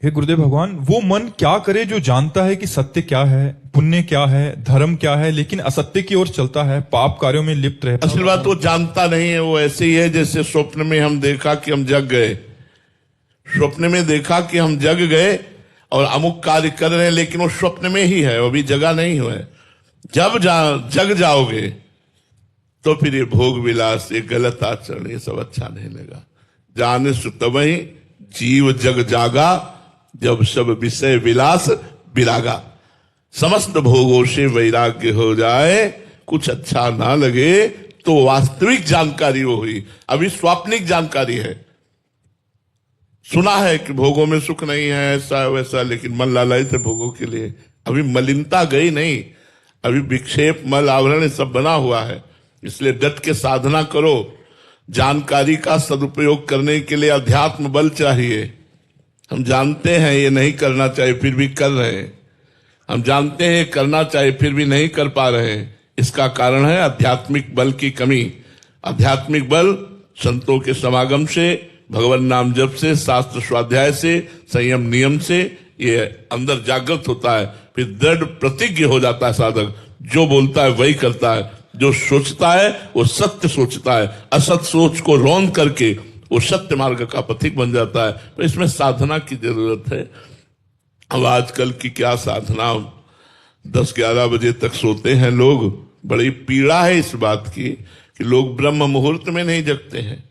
हे गुरुदेव भगवान, वो मन क्या करे जो जानता है कि सत्य क्या है, पुण्य क्या है, धर्म क्या है, लेकिन असत्य की ओर चलता है, पाप कार्यों में लिप्त रहता है। असल बात वो जानता नहीं है। वो ऐसे ही है जैसे स्वप्न में हम देखा कि हम जग गए। स्वप्न में देखा कि हम जग गए और अमुक कार्य कर रहे हैं, लेकिन वो स्वप्न में ही है, अभी जगा नहीं हुआ है। जब जग जाओगे तो फिर ये भोग विलास, ये गलत आचरण, ये सब अच्छा नहीं लगा। जाने सुतवही जीव जग जागा, जब सब विषय विलास विरागा। समस्त भोगों से वैराग्य हो जाए, कुछ अच्छा ना लगे तो वास्तविक जानकारी वो हुई। अभी स्वाप्निक जानकारी है। सुना है कि भोगों में सुख नहीं है, ऐसा वैसा, लेकिन मन लालच है भोगों के लिए। अभी मलिनता गई नहीं, अभी विक्षेप मल आवरण सब बना हुआ है। इसलिए डट के साधना करो। जानकारी का सदुपयोग करने के लिए अध्यात्म बल चाहिए। हम जानते हैं ये नहीं करना चाहिए, फिर भी कर रहे हैं। हम जानते हैं करना चाहिए, फिर भी नहीं कर पा रहे हैं। इसका कारण है आध्यात्मिक बल की कमी। आध्यात्मिक बल संतों के समागम से, भगवान नाम जप से, शास्त्र स्वाध्याय से, संयम नियम से ये अंदर जागृत होता है। फिर दृढ़ प्रतिज्ञ हो जाता है साधक। जो बोलता है वही करता है, जो सोचता है वो सत्य सोचता है, असत सोच को रौंद करके वो सत्य मार्ग का पथिक बन जाता है। तो इसमें साधना की जरूरत है। अब आजकल की क्या साधना, 10-11 बजे तक सोते हैं लोग। बड़ी पीड़ा है इस बात की कि लोग ब्रह्म मुहूर्त में नहीं जगते हैं।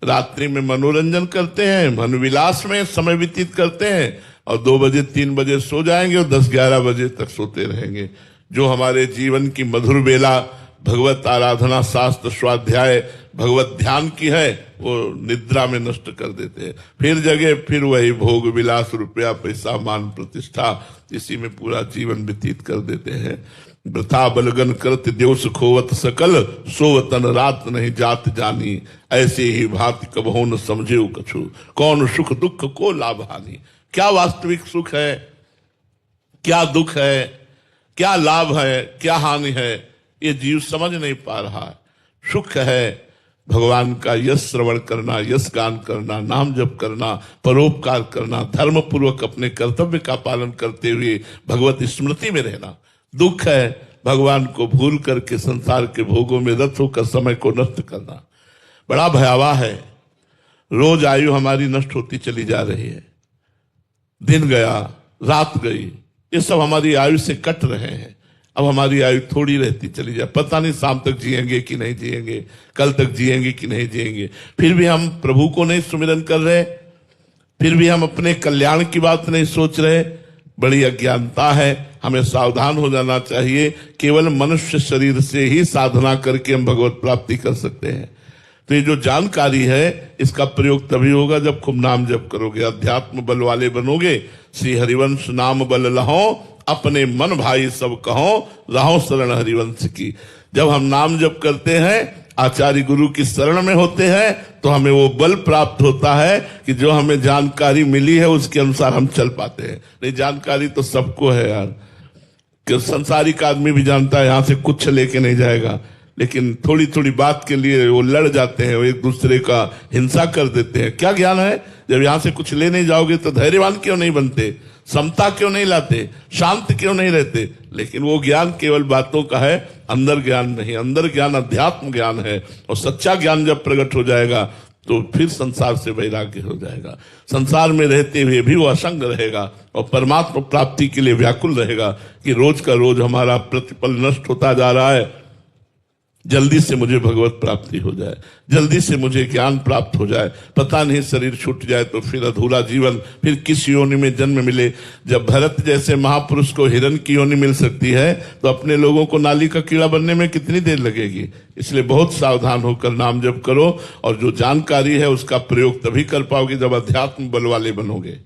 रात्रि में मनोरंजन करते हैं, मन विलास में समय व्यतीत करते हैं, और 2 बजे 3 बजे सो जाएंगे और 10-11 बजे तक सोते रहेंगे। जो हमारे जीवन की मधुर बेला भगवत आराधना, शास्त्र स्वाध्याय, भगवत ध्यान की है, वो निद्रा में नष्ट कर देते हैं। फिर जगह फिर वही भोग विलास, रुपया पैसा मान प्रतिष्ठा, इसी में पूरा जीवन व्यतीत कर देते हैं। वृथा बलगन करत देवस खोवत सकल, सोवतन रात नहीं जात जानी। ऐसे ही भांति कबहू न समझे कछु, कौन सुख दुख को लाभ हानि। क्या वास्तविक सुख है, क्या दुख है, क्या लाभ है, क्या हानि है, ये जीव समझ नहीं पा रहा है। सुख है भगवान का यश श्रवण करना, यश गान करना, नाम जप करना, परोपकार करना, धर्म पूर्वक अपने कर्तव्य का पालन करते हुए भगवत स्मृति में रहना। दुख है भगवान को भूल करके संसार के भोगों में रत होकर समय को नष्ट करना। बड़ा भयावह है। रोज आयु हमारी नष्ट होती चली जा रही है। दिन गया, रात गई, ये सब हमारी आयु से कट रहे हैं। अब हमारी आयु थोड़ी रहती चली जाए, पता नहीं शाम तक जिएंगे कि नहीं जिएंगे, कल तक जिएंगे कि नहीं जिएंगे। फिर भी हम प्रभु को नहीं सुमिरन कर रहे, फिर भी हम अपने कल्याण की बात नहीं सोच रहे। बड़ी अज्ञानता है। हमें सावधान हो जाना चाहिए। केवल मनुष्य शरीर से ही साधना करके हम भगवत प्राप्ति कर सकते हैं। तो ये जो जानकारी है, इसका प्रयोग तभी होगा जब खूब नाम जप करोगे, अध्यात्म बल वाले बनोगे। श्री हरिवंश नाम बल लहो, अपने मन भाई सब कहो, रहो शरण हरिवंश की। जब हम नाम जप करते हैं, आचार्य गुरु की शरण में होते हैं, तो हमें वो बल प्राप्त होता है कि जो हमें जानकारी मिली है उसके अनुसार हम चल पाते हैं। नहीं, जानकारी तो सबको है यार, कि संसारिक आदमी भी जानता है यहां से कुछ लेके नहीं जाएगा, लेकिन थोड़ी थोड़ी बात के लिए वो लड़ जाते हैं, वो एक दूसरे का हिंसा कर देते हैं। क्या ज्ञान है? जब यहां से कुछ ले नहीं जाओगे तो धैर्यवान क्यों नहीं बनते, समता क्यों नहीं लाते, शांत क्यों नहीं रहते? लेकिन वो ज्ञान केवल बातों का है, अंदर ज्ञान नहीं। अंदर ज्ञान अध्यात्म ज्ञान है, और सच्चा ज्ञान जब प्रकट हो जाएगा तो फिर संसार से वैराग्य हो जाएगा। संसार में रहते हुए भी वो असंग रहेगा और परमात्मा प्राप्ति के लिए व्याकुल रहेगा कि रोज का रोज हमारा प्रतिपल नष्ट होता जा रहा है। जल्दी से मुझे भगवत प्राप्ति हो जाए, जल्दी से मुझे ज्ञान प्राप्त हो जाए। पता नहीं शरीर छूट जाए तो फिर अधूरा जीवन, फिर किस योनि में जन्म मिले। जब भरत जैसे महापुरुष को हिरण की योनि मिल सकती है, तो अपने लोगों को नाली का कीड़ा बनने में कितनी देर लगेगी? इसलिए बहुत सावधान होकर नाम जप करो, और जो जानकारी है उसका प्रयोग तभी कर पाओगे जब अध्यात्म बल वाले बनोगे।